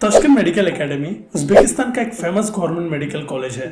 Tashkent medical academy Uzbekistan का एक famous government medical college है।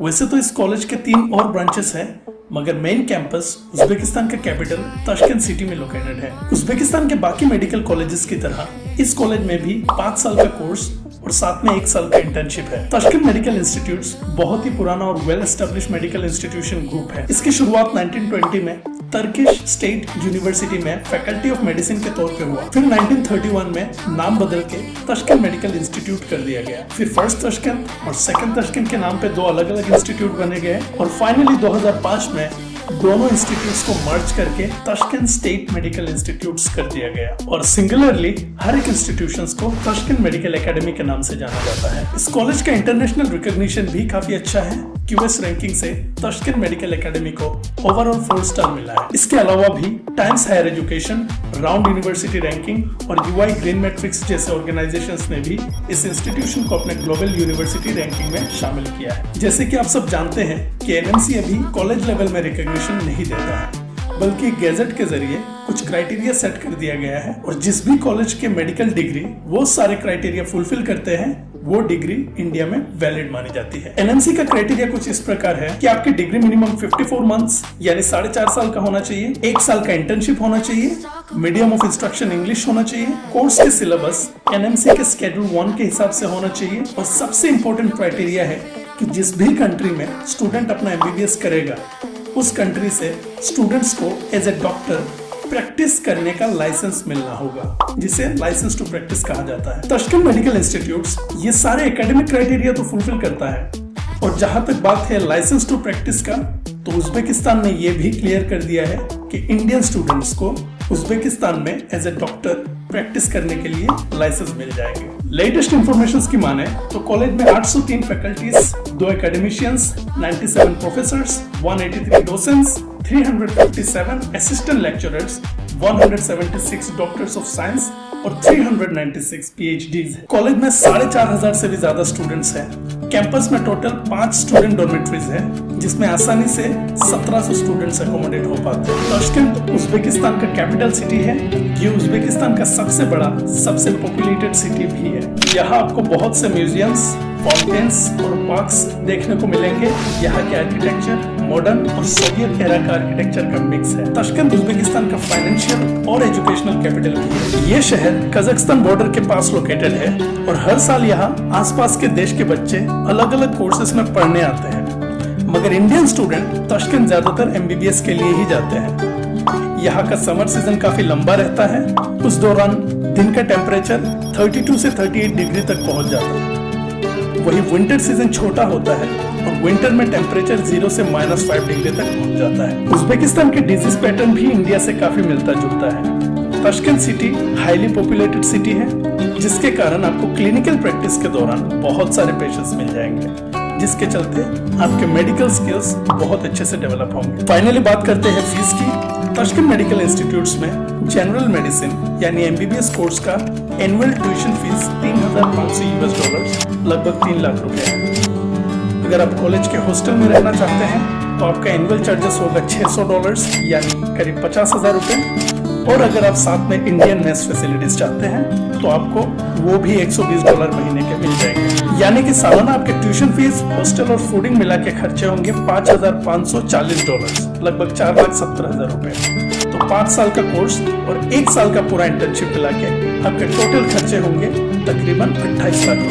वैसे तो इस कॉलेज के 3 और ब्रांचेस हैं, मगर मेन कैंपस उज्बेकिस्तान का कैपिटल ताशकंद सिटी में लोकेटेड है। उज्बेकिस्तान के बाकी मेडिकल कॉलेजेस की तरह इस कॉलेज में भी 5 साल का कोर्स और साथ में 1 साल का इंटर्नशिप है। ताशकंद मेडिकल इंस्टीट्यूट बहुत ही पुराना और well established medical institution group है। इसकी शुरुआत 1920 में टर्किश स्टेट यूनिवर्सिटी में फैकल्टी ऑफ मेडिसिन के तौर पे हुआ। फिर 1931 में नाम बदल के ताशकंद मेडिकल इंस्टीट्यूट कर दिया गया। फिर फर्स्ट ताशकंद और सेकंड ताशकंद के नाम पे 2 अलग अलग इंस्टीट्यूट बने गए और फाइनली 2005 में दोनों इंस्टीट्यूट्स को मर्ज करके ताशकंद स्टेट मेडिकल इंस्टीट्यूट्स कर दिया गया और सिंगुलरली हर एक इंस्टीट्यूशंस को ताशकंद मेडिकल एकेडमी के नाम से जाना जाता है। इस कॉलेज का इंटरनेशनल रिकॉग्निशन भी काफी अच्छा है। क्यूएस रैंकिंग से ताशकंद मेडिकल एकेडमी को ओवरऑल 4 स्टार मिला है। इसके अलावा भी times higher education, round university ranking और यूआई ग्रीन मैट्रिक्स जैसे ऑर्गेनाइजेशंस ने भी इस इंस्टीट्यूशन को अपने ग्लोबल यूनिवर्सिटी रैंकिंग में शामिल किया है। जैसे कि आप सब जानते हैं कि एनएमसी अभी कॉलेज लेवल में रिकॉग्निशन नहीं देता है, बल्कि गैजेट के जरिए कुछ क्राइटेरिया सेट कर दिया गया है और जिस भी कॉलेज के मेडिकल डिग्री वो सारे क्राइटेरिया फुलफिल करते हैं वो डिग्री इंडिया में वैलिड मानी जाती है। एनएमसी का क्राइटेरिया कुछ इस प्रकार है कि आपकी डिग्री मिनिमम 54 मंथ्स यानी 4.5 साल का होना चाहिए, 1 साल का इंटर्नशिप होना चाहिए, मीडियम ऑफ इंस्ट्रक्शन इंग्लिश होना चाहिए, कोर्स के सिलेबस एनएमसी के शेड्यूल 1 के हिसाब से होना चाहिए और सबसे इंपॉर्टेंट क्राइटेरिया है कि जिस भी कंट्री में स्टूडेंट अपना एमबीबीएस करेगा उस कंट्री से स्टूडेंट्स को एज ए डॉक्टर प्रैक्टिस करने का लाइसेंस मिलना होगा, जिसे लाइसेंस टू प्रैक्टिस कहा जाता है। ताशकंद मेडिकल इंस्टीट्यूट्स ये सारे एकेडमिक क्राइटेरिया तो फुलफिल करता है और जहां तक बात है लाइसेंस टू प्रैक्टिस का, तो उज्बेकिस्तान ने ये भी क्लियर कर दिया है कि इंडियन स्टूडेंट्स को उज्बेकिस्तान में एज ए डॉक्टर प्रैक्टिस करने के लिए लाइसेंस मिल जाएंगे। लेटेस्ट इंफॉर्मेशन की माने तो कॉलेज में 803 faculties, 2 academicians, 97 professors, 183 डोसेंट्स, 357 assistant lecturers, 176 doctors of science और 396 पीएचडीज है। कॉलेज में 4,500 से भी ज्यादा स्टूडेंट्स हैं। कैंपस में टोटल 5 स्टूडेंट डॉर्मेटरीज है, जिसमें आसानी से 1700 स्टूडेंट्स अकोमोडेट हो पाते हैं। ताशकंद उज्बेकिस्तान का कैपिटल सिटी है। ये उज्बेकिस्तान का सबसे बड़ा, सबसे पॉपुलेटेड सिटी भी है। यहाँ आपको बहुत से म्यूजियम्स, फाउंटेन्स और पार्क्स देखने को मिलेंगे। यहाँ के आर्किटेक्चर मॉडर्न और सोवियत एरा का आर्किटेक्चर का मिक्स है। ताशकंद उज्बेकिस्तान का फाइनेंशियल और एजुकेशनल कैपिटल भी है। ये शहर कजाकिस्तान बॉर्डर के पास लोकेटेड है और हर साल यहाँ आसपास के देश के बच्चे अलग अलग कोर्सेज में पढ़ने आते हैं, मगर इंडियन स्टूडेंट ताशकंद ज्यादातर एमबीबीएस के लिए ही जाते हैं। यहाँ का समर सीजन काफी लंबा रहता है। उस दौरान दिन का टेम्परेचर 32 से 38 डिग्री तक पहुंच जाता है। वही विंटर सीजन छोटा होता है और विंटर में टेम्परेचर 0 से -5 डिग्री तक पहुंच जाता है। उज्बेकिस्तान के डिजीज पैटर्न भी इंडिया से काफी मिलता जुलता है। Tashkent city highly populated city है, जिसके कारण आपको क्लिनिकल प्रैक्टिस के दौरान बहुत सारे पेशेंट्स मिल जाएंगे, जिसके चलते आपके मेडिकल स्किल्स बहुत अच्छे से डेवलप होंगे। फाइनली बात करते हैं फीस की। ताशकंद मेडिकल इंस्टीट्यूट्स में जनरल मेडिसिन यानी एमबीबीएस कोर्स का एनुअल ट्यूशन फीस $3,500 लगभग 3 लाख रुपए है। अगर आप कॉलेज के हॉस्टल में रहना चाहते हैं तो आपका एनुअल चार्जेस होगा $600 यानी करीब 50,000 रुपए। और अगर आप साथ में इंडियन मेस फैसिलिटीज चाहते हैं तो आपको वो भी $120 महीने के मिल जाएंगे। यानी कि सालाना आपके ट्यूशन फीस, हॉस्टल और फूडिंग मिला के खर्चे होंगे $5,540 लगभग 4,70,000 रुपए। तो 5 साल का कोर्स और 1 साल का पूरा इंटर्नशिप मिला के आपके टोटल खर्चे होंगे तकरीबन 28 लाख रुपए।